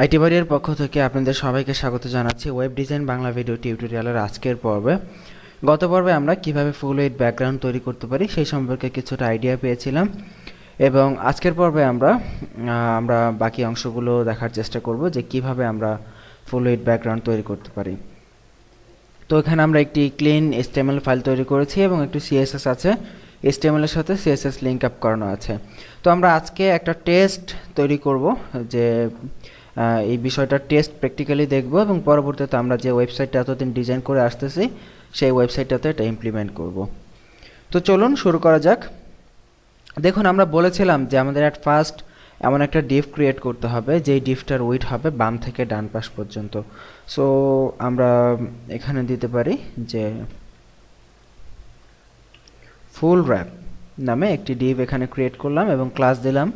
IT বাড়ির পক্ষ থেকে আপনাদের সবাইকে স্বাগত জানাচ্ছি ওয়েব ডিজাইন বাংলা ভিডিও টিউটোরিয়ালের আজকের পর্বে। গত পর্বে আমরা কিভাবে ফুল উইথ ব্যাকগ্রাউন্ড তৈরি করতে পারি সেই সম্পর্কে কিছুটা আইডিয়া পেয়েছিলাম, এবং আজকের পর্বে আমরা বাকি অংশগুলো দেখার চেষ্টা করব যে কিভাবে আমরা ফুল উইথ ব্যাকগ্রাউন্ড তৈরি করতে পারি। তো এখানে আমরা একটি ক্লিন HTML ফাইল তৈরি করেছি এবং একটি CSS আছে, HTML এর সাথে CSS লিঙ্ক আপ করানো আছে। তো আমরা আজকে একটা টেস্ট তৈরি করব, যে এই বিষয়টা টেস্ট প্র্যাকটিক্যালি দেখব এবং পরবর্তীতে আমরা যে ওয়েবসাইটটা এতদিন ডিজাইন করে আসতেছি সেই ওয়েবসাইটটাতে এটা ইমপ্লিমেন্ট করব। তো চলুন শুরু করা যাক। দেখুন, আমরা বলেছিলাম যে আমাদের অ্যাট ফার্স্ট এমন একটা ডিভ ক্রিয়েট করতে হবে যেই ডিভটার উইডথ হবে বাম থেকে ডান পাশ পর্যন্ত। সো আমরা এখানে দিতে পারি যে ফুল র্যাপ নামে একটি ডিভ এখানে ক্রিয়েট করলাম এবং ক্লাস দিলাম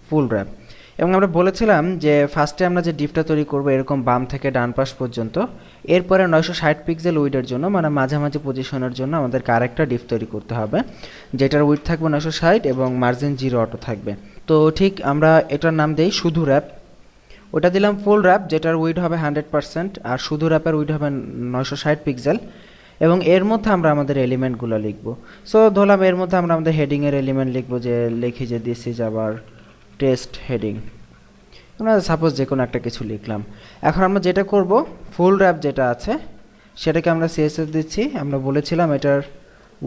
ফুল র্যাপ। এবং আমরা বলেছিলাম যে ফার্স্টে আমরা যে ডিভটা তৈরি করব এরকম বাম থেকে ডান পাশ পর্যন্ত, এরপরে 960 পিক্সেল উইডের জন্য মানে মাঝামাঝি পজিশনের জন্য আমাদেরকে আরেকটা ডিভ তৈরি করতে হবে যেটার উইড থাকবে 960 এবং মার্জিন 0 অটো থাকবে। তো ঠিক আমরা এটার নাম দেই শুধু র্যাপ। ওটা দিলাম ফুল র্যাপ যেটার উইড হবে 100% আর শুধু র্যাপের উইড হবে 960 পিক্সেল, এবং এর মধ্যে আমরা আমাদের এলিমেন্টগুলো লিখব। সো ধরলাম এর মধ্যে আমরা আমাদের হেডিংয়ের এলিমেন্ট লিখব, যে লিখি যে দিস ইজ আবার টেস্ট হেডিং, আমরা সাপোজ যে কোনো একটা কিছু লিখলাম। এখন আমরা যেটা করব, ফুল র্যাপ যেটা আছে সেটাকে আমরা CSS দিচ্ছি। আমরা বলেছিলাম এটার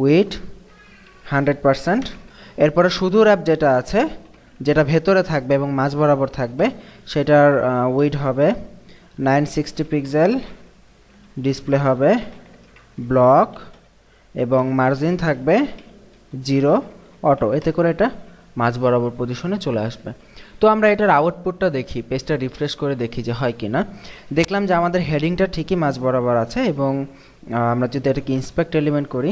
উইড 100%। এরপরে শুধু র্যাপ যেটা আছে, যেটা ভেতরে থাকবে এবং মাঝ বরাবর থাকবে, সেটার উইড হবে 960 পিক্সেল, ডিসপ্লে হবে ব্লক এবং মার্জিন থাকবে 0 অটো, এতে করে এটা মাঝ বরাবর পজিশনে চলে আসবে। তো আমরা এটার আউটপুটটা দেখি, পেজটা রিফ্রেশ করে দেখি যে হয় কি না। দেখলাম যে আমাদের হেডিংটা ঠিকই মাঝ বরাবর আছে, এবং আমরা যদি এটাকে ইন্সপেক্ট এলিমেন্ট করি,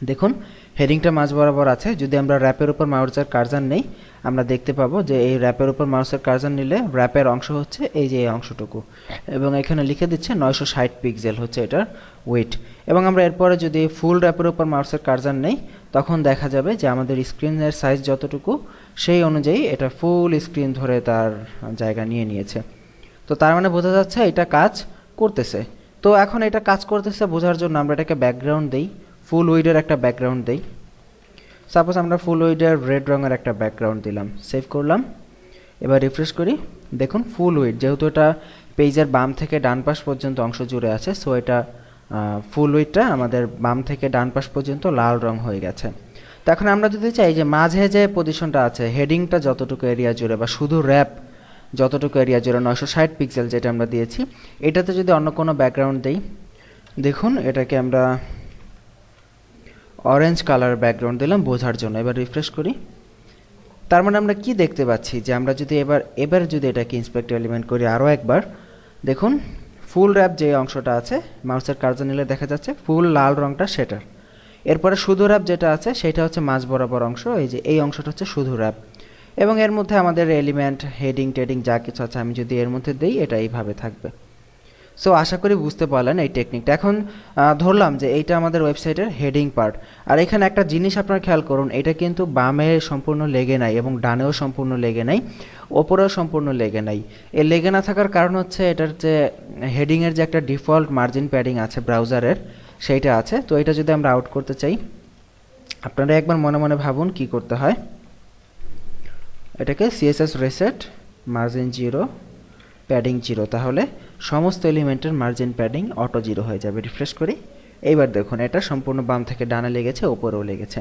দেখুন হেডিংটা মাঝ বরাবর আছে। যদি আমরা র্যাপের উপর মাউসের কার্সার নেই, আমরা দেখতে পাবো যে এই র্যাপের উপর মাউসের কার্সার নিলে র্যাপের অংশ হচ্ছে এই যে এই অংশটুকু, এবং এখানে লিখে দিচ্ছে 960 পিক্সেল হচ্ছে এটার ওয়েট। এবং আমরা এরপরে যদি ফুল র্যাপের উপর মাউসের কার্সার নেই, তখন দেখা যাবে যে আমাদের স্ক্রিনের সাইজ যতটুকু সেই অনুযায়ী এটা ফুল স্ক্রিন ধরে তার জায়গা নিয়ে নিয়েছে। তো তার মানে বোঝা যাচ্ছে এটা কাজ করতেছে। তো এখন এটা কাজ করতেছে বোঝার জন্য আমরা এটাকে ব্যাকগ্রাউন্ড দেই, ফুল উইডের একটা ব্যাকগ্রাউন্ড দেই। সাপোজ আমরা ফুল উইডের রেড রঙের একটা ব্যাকগ্রাউন্ড দিলাম, সেভ করলাম, এবার রিফ্রেশ করি। দেখুন ফুল উইড, যেহেতু এটা পেজের বাম থেকে ডান পাশ পর্যন্ত অংশ জুড়ে আছে, সো এটা ফুল উইডটা আমাদের বাম থেকে ডান পাশ পর্যন্ত লাল রং হয়ে গেছে। তো এখন আমরা যদি চাই যে মাঝে যে পজিশনটা আছে, হেডিংটা যতটুকু এরিয়া জুড়ে বা শুধু র্যাপ যতটুকু এরিয়া জুড়ে 960 পিক্সেল যেটা আমরা দিয়েছি, এটাতে যদি অন্য কোনো ব্যাকগ্রাউন্ড দেই, দেখুন এটাকে আমরা অরেঞ্জ কালার ব্যাকগ্রাউন্ড দিলাম বোঝার জন্য। এবার রিফ্রেশ করি। তার মানে আমরা কি দেখতে পাচ্ছি যে আমরা যদি এবার যদি এটাকে ইন্সপেক্ট এলিমেন্ট করি আরও একবার, দেখুন ফুল র্যাপ যে অংশটা আছে মাউসের কার্সার নিলে দেখা যাচ্ছে ফুল লাল রংটা সেটার। এরপরে শুধু র্যাপ যেটা আছে সেটা হচ্ছে মাঝ বরাবর অংশ, এই যে এই অংশটা হচ্ছে শুধু র্যাপ, এবং এর মধ্যে আমাদের এলিমেন্ট হেডিং টেডিং যা কিছু আছে আমি যদি এর মধ্যে দিই এটা এইভাবে থাকবে। সো আশা করি বুঝতে পারলেন এই টেকনিকটা। এখন ধরলাম যে এইটা আমাদের ওয়েবসাইটের হেডিং পার্ট, আর এখানে একটা জিনিস আপনারা খেয়াল করুন, এটা কিন্তু বামে সম্পূর্ণ লেগে নাই এবং ডানেও সম্পূর্ণ লেগে নাই, ওপরেও সম্পূর্ণ লেগে নাই। এর লেগে না থাকার কারণ হচ্ছে এটার যে হেডিংয়ের যে একটা ডিফল্ট মার্জিন প্যাডিং আছে ব্রাউজারের, সেইটা আছে। তো এটা যদি আমরা আউট করতে চাই, আপনারা একবার মনে মনে ভাবুন কি করতে হয়। এটাকে CSS রিসেট মার্জিন 0 প্যাডিং 0, তাহলে সমস্ত এলিমেন্টের মার্জিন প্যাডিং অটো 0 হয়ে যাবে। রিফ্রেশ করি, এইবার দেখুন এটা সম্পূর্ণ বাম থেকে ডানে লেগেছে, ওপরেও লেগেছে।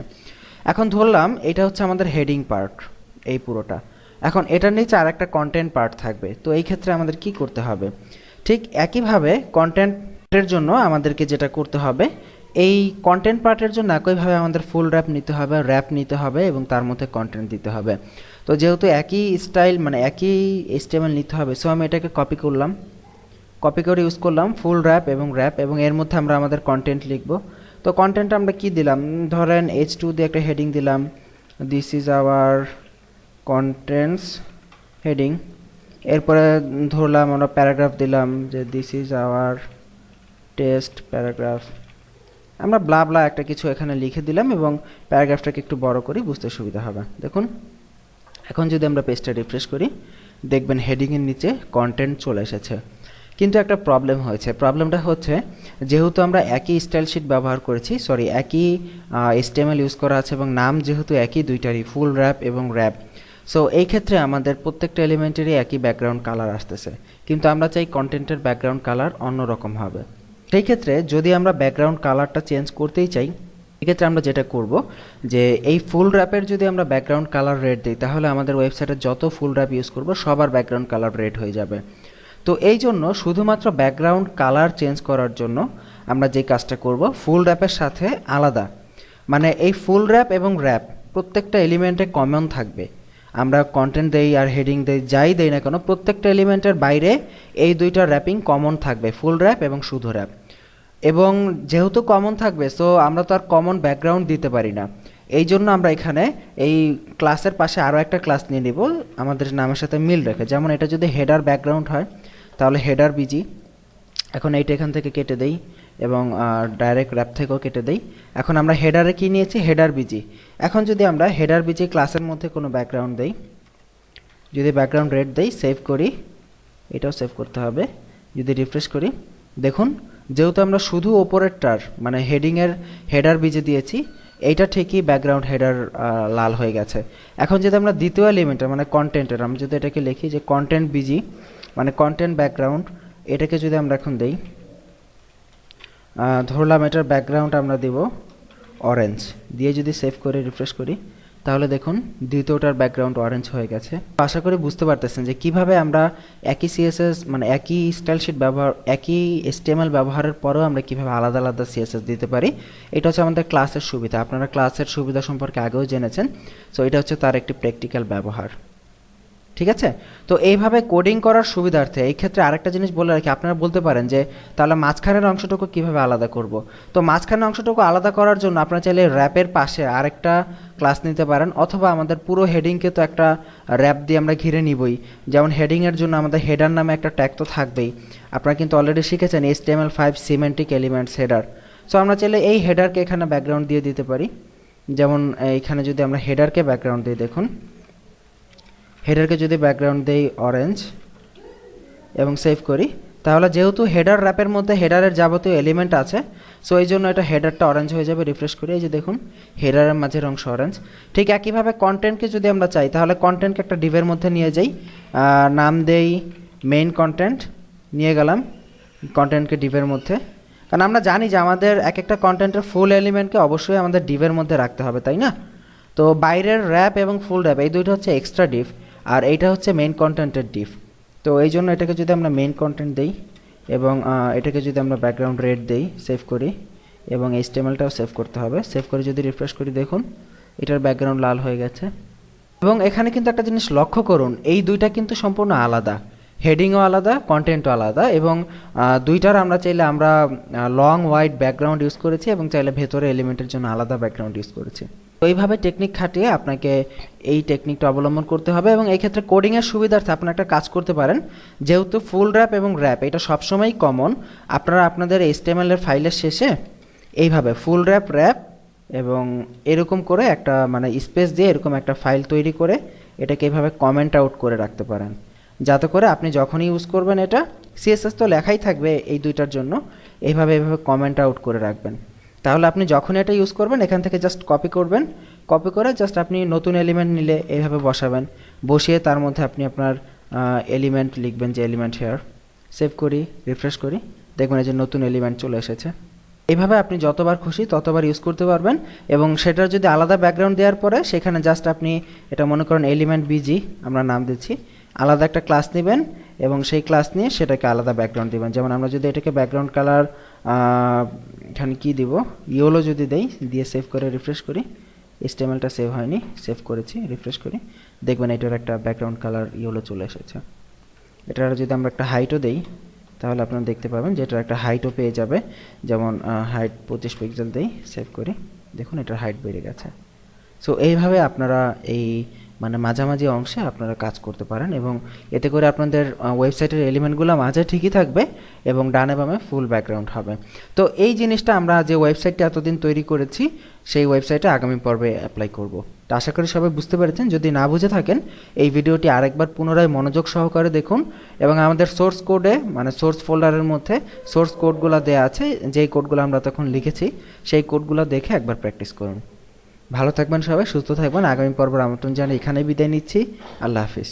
এখন ধরলাম এটা হচ্ছে আমাদের হেডিং পার্ট, এই পুরোটা। এখন এটার নিচে আর একটা কন্টেন্ট পার্ট থাকবে। তো এই ক্ষেত্রে আমাদের কি করতে হবে, ঠিক একইভাবে কন্টেন্টের জন্য আমাদেরকে যেটা করতে হবে, এই কন্টেন্ট পার্টের জন্য একইভাবে আমাদের ফুল র্যাপ নিতে হবে, র্যাপ নিতে হবে এবং তার মধ্যে কন্টেন্ট দিতে হবে। তো যেহেতু একই স্টাইল মানে একই HTML নিতে হবে, সো আমি এটাকে কপি করলাম, কপি করে ইউজ করলাম ফুল র্যাপ, এবং এর মধ্যে আমরা আমাদের কন্টেন্ট লিখব। তো কন্টেন্ট আমরা কি দিলাম, ধরেন H2 দিয়ে একটা হেডিং দিলাম, this is our contents heading. এরপরে ধরলাম আমরা প্যারাগ্রাফ দিলাম যে this is our test paragraph, আমরা ব্লা ব্লা একটা কিছু এখানে লিখে দিলাম এবং প্যারাগ্রাফটাকে একটু বড় করি, বুঝতে সুবিধা হবে। দেখুন এখন যদি আমরা পেজটা রিফ্রেশ করি, দেখবেন হেডিংয়ের নিচে কন্টেন্ট চলে এসেছে। কিন্তু একটা প্রবলেম হয়েছে। প্রবলেমটা হচ্ছে যেহেতু আমরা একই স্টাইল শিট ব্যবহার করেছি, একই HTML ইউজ করা আছে এবং নাম যেহেতু একই দুইটারই, ফুল র্যাপ এবং র্যাপ, সো এই ক্ষেত্রে আমাদের প্রত্যেকটা এলিমেন্টেরই একই ব্যাকগ্রাউন্ড কালার আসতেছে, কিন্তু আমরা চাই কন্টেন্টের ব্যাকগ্রাউন্ড কালার অন্যরকম হবে। সেই ক্ষেত্রে যদি আমরা ব্যাকগ্রাউন্ড কালারটা চেঞ্জ করতেই চাই, এক্ষেত্রে আমরা যেটা করব যে এই ফুল র্যাপের যদি আমরা ব্যাকগ্রাউন্ড কালার রেড দিই, তাহলে আমাদের ওয়েবসাইটে যত ফুল র্যাপ ইউজ করব সবার ব্যাকগ্রাউন্ড কালার রেড হয়ে যাবে। তো এই জন্য শুধুমাত্র ব্যাকগ্রাউন্ড কালার চেঞ্জ করার জন্য আমরা যে কাজটা করব, ফুল র্যাপের সাথে আলাদা, মানে এই ফুল র্যাপ এবং র্যাপ প্রত্যেকটা এলিমেন্টে কমন থাকবে। আমরা কন্টেন্ট দেই আর হেডিং দেই, যাই দেই না কেন, প্রত্যেকটা এলিমেন্টের বাইরে এই দুইটা র্যাপিং কমন থাকবে, ফুল র্যাপ এবং শুধু র্যাপ। এবং যেহেতু কমন থাকবে, সো আমরা তো আর কমন ব্যাকগ্রাউন্ড দিতে পারি না। এই জন্য আমরা এখানে এই ক্লাসের পাশে আরও একটা ক্লাস নিয়ে নিব আমাদের নামের সাথে মিল রেখে। যেমন এটা যদি হেডার ব্যাকগ্রাউন্ড হয়, তাহলে হেডার বিজি। এখন এইটা এখান থেকে কেটে দেই এবং ডাইরেক্ট র্যাপ থেকেও কেটে দেই। এখন আমরা হেডারে কি নিয়েছি, হেডার বিজি। এখন যদি আমরা হেডার বিজি ক্লাসের মধ্যে কোনো ব্যাকগ্রাউন্ড দেই, যদি ব্যাকগ্রাউন্ড রেড দেই, সেভ করি, এটাও সেভ করতে হবে, যদি রিফ্রেশ করি, দেখুন যেহেতু আমরা শুধু ওপরেরটার মানে হেডিংয়ের হেডার বিজে দিয়েছি, এইটা ঠিকই ব্যাকগ্রাউন্ড হেডার লাল হয়ে গেছে। এখন যদি আমরা দ্বিতীয় এলিমেন্টের মানে কন্টেন্টের, আমরা যদি এটাকে লিখি যে কন্টেন্ট বিজি মানে কন্টেন্ট ব্যাকগ্রাউন্ড, এটাকে যদি আমরা এখন দেই, ধরলাম এটার ব্যাকগ্রাউন্ড আমরা দিব অরেঞ্জ, দিয়ে যদি সেভ করে রিফ্রেশ করি, তাহলে দেখুন দ্বিতীয়টার ব্যাকগ্রাউন্ড অরেঞ্জ হয়ে গেছে। আশা করি বুঝতে পারতেছেন যে কিভাবে আমরা একই সিএসএস মানে একই স্টাইল শিট ব্যবহার, একই HTML ব্যবহারের পরেও আমরা কিভাবে আলাদা আলাদা সিএসএস দিতে পারি। এটা হচ্ছে আমাদের ক্লাসের সুবিধা। আপনারা ক্লাসের সুবিধা সম্পর্কে আগেও জেনেছেন, সো এটা হচ্ছে তার একটি প্র্যাকটিক্যাল ব্যবহার। ঠিক আছে, তো এইভাবে কোডিং করার সুবিধার্থে এই ক্ষেত্রে আরেকটা জিনিস বলে রাখি, আপনারা বলতে পারেন যে তাহলে মাঝখানের অংশটুকু কিভাবে আলাদা করব। তো মাঝখানের অংশটুকু আলাদা করার জন্য আপনারা চাইলে র্যাপের পাশে আরেকটা ক্লাস নিতে পারেন, অথবা আমাদের পুরো হেডিংকে তো একটা র্যাপ দিয়ে আমরা ঘিরে নিবই। যেমন হেডিংয়ের জন্য আমাদের হেডার নামে একটা ট্যাগ তো থাকবেই। আপনারা কিন্তু অলরেডি শিখেছেন HTML5 semantic elements header. So আমরা চাইলে এই হেডারকে এখানে ব্যাকগ্রাউন্ড দিয়ে দিতে পারি। যেমন এইখানে যদি আমরা হেডারকে ব্যাকগ্রাউন্ড দিই, দেখুন হেডারকে যদি ব্যাকগ্রাউন্ড দেই অরেঞ্জ এবং সেভ করি, তাহলে যেহেতু হেডার র্যাপের মধ্যে হেডারের যাবতীয় এলিমেন্ট আছে, সো এই জন্য এটা হেডারটা অরেঞ্জ হয়ে যাবে। রিফ্রেশ করি, এই যে দেখুন হেডারের মাঝের অংশ অরেঞ্জ। ঠিক একইভাবে কন্টেন্টকে যদি আমরা চাই, তাহলে কন্টেন্টকে একটা ডিভের মধ্যে নিয়ে যাই, নাম দেই মেইন কন্টেন্ট, নিয়ে গেলাম কন্টেন্টকে ডিভের মধ্যে। কারণ আমরা জানি যে আমাদের এক একটা কন্টেন্টের ফুল এলিমেন্টকে অবশ্যই আমাদের ডিভের মধ্যে রাখতে হবে, তাই না? তো বাইরের র্যাপ এবং ফুল র্যাপ এই দুইটা হচ্ছে এক্সট্রা ডিভ, আর এইটা হচ্ছে মেইন কন্টেন্টের ডিভ। তো এই জন্য এটাকে যদি আমরা মেইন কন্টেন্ট দেই এবং এটাকে যদি আমরা ব্যাকগ্রাউন্ড রেড দেই, সেভ করি এবং HTMLটাও সেভ করতে হবে। সেভ করে যদি রিফ্রেশ করি, দেখুন এটার ব্যাকগ্রাউন্ড লাল হয়ে গেছে। এবং এখানে কিন্তু একটা জিনিস লক্ষ্য করুন, এই দুইটা কিন্তু সম্পূর্ণ আলাদা, হেডিংও আলাদা, কন্টেন্টও আলাদা, এবং দুইটার আমরা চাইলে আমরা লং ওয়াইড ব্যাকগ্রাউন্ড ইউজ করেছি এবং চাইলে ভেতরে এলিমেন্টের জন্য আলাদা ব্যাকগ্রাউন্ড ইউজ করেছি। তো এইভাবে টেকনিক খাটিয়ে আপনাকে এই টেকনিকটা অবলম্বন করতে হবে। এবং এই ক্ষেত্রে কোডিংয়ের সুবিধার্থে আপনারা একটা কাজ করতে পারেন, যেহেতু ফুল র্যাপ এবং র্যাপ এটা সবসময়ই কমন, আপনারা আপনাদের HTML এর ফাইলের শেষে এইভাবে ফুল র্যাপ র্যাপ এবং এরকম করে একটা মানে স্পেস দিয়ে এরকম একটা ফাইল তৈরি করে এটাকে এইভাবে কমেন্ট আউট করে রাখতে পারেন, যাতে করে আপনি যখনই ইউজ করবেন এটা সিএসএস তো লেখাই থাকবে এই দুইটার জন্য, এইভাবে কমেন্ট আউট করে রাখবেন। তাহলে আপনি যখন এটা ইউজ করবেন এখান থেকে জাস্ট কপি করবেন, কপি করে জাস্ট আপনি নতুন এলিমেন্ট নিলে এইভাবে বসাবেন, বসিয়ে তার মধ্যে আপনি আপনার এলিমেন্ট লিখবেন, যে এলিমেন্ট হেয়ার। সেভ করি, রিফ্রেশ করি, দেখবেন এই যে নতুন এলিমেন্ট চলে এসেছে। এইভাবে আপনি যতবার খুশি ততবার ইউজ করতে পারবেন। এবং সেটার যদি আলাদা ব্যাকগ্রাউন্ড দেওয়ার পরে সেখানে জাস্ট আপনি এটা মনে করেন এলিমেন্ট বিজি আমরা নাম দিচ্ছি, আলাদা একটা ক্লাস নেবেন এবং সেই ক্লাস নিয়ে সেটাকে আলাদা ব্যাকগ্রাউন্ড দিবেন। যেমন আমরা যদি এটাকে ব্যাকগ্রাউন্ড কালার এখানে কি দিব, ইয়েলো যদি দেই, দিয়ে সেভ করে রিফ্রেশ করি, HTMLটা সেভ হয়নি, সেভ করেছি, রিফ্রেশ করি, দেখবেন এটার একটা ব্যাকগ্রাউন্ড কালার ইয়েলো চলে এসেছে। এটার যদি আমরা একটা হাইটও দেই, তাহলে আপনারা দেখতে পাবেন যে এটার একটা হাইটও পেয়ে যাবে। যেমন হাইট 25 পিক্সেল দেই, সেভ করি, দেখুন এটার হাইট বেড়ে গেছে। সো এইভাবে আপনারা এই মানে মাঝামাঝি অংশে আপনারা কাজ করতে পারেন, এবং এতে করে আপনাদের ওয়েবসাইটের এলিমেন্টগুলো মাঝে ঠিকই থাকবে এবং ডানে বামে ফুল ব্যাকগ্রাউন্ড হবে। তো এই জিনিসটা আমরা যে ওয়েবসাইটটা এতদিন তৈরি করেছি সেই ওয়েবসাইটে আগামী পর্বে অ্যাপ্লাই করব। তো আশা করি সবাই বুঝতে পেরেছেন। যদি না বুঝে থাকেন এই ভিডিওটি আরেকবার পুনরায় মনোযোগ সহকারে দেখুন, এবং আমাদের সোর্স কোডে মানে সোর্স ফোল্ডারের মধ্যে সোর্স কোডগুলো দেওয়া আছে, যেই কোডগুলো আমরা তখন লিখেছি সেই কোডগুলো দেখে একবার প্র্যাকটিস করুন। ভালো থাকবেন সবাই, সুস্থ থাকবেন। আগামী পর্বের আমন্ত্রণ জানিয়ে এখানেই বিদায় নিচ্ছি। আল্লাহ হাফিজ।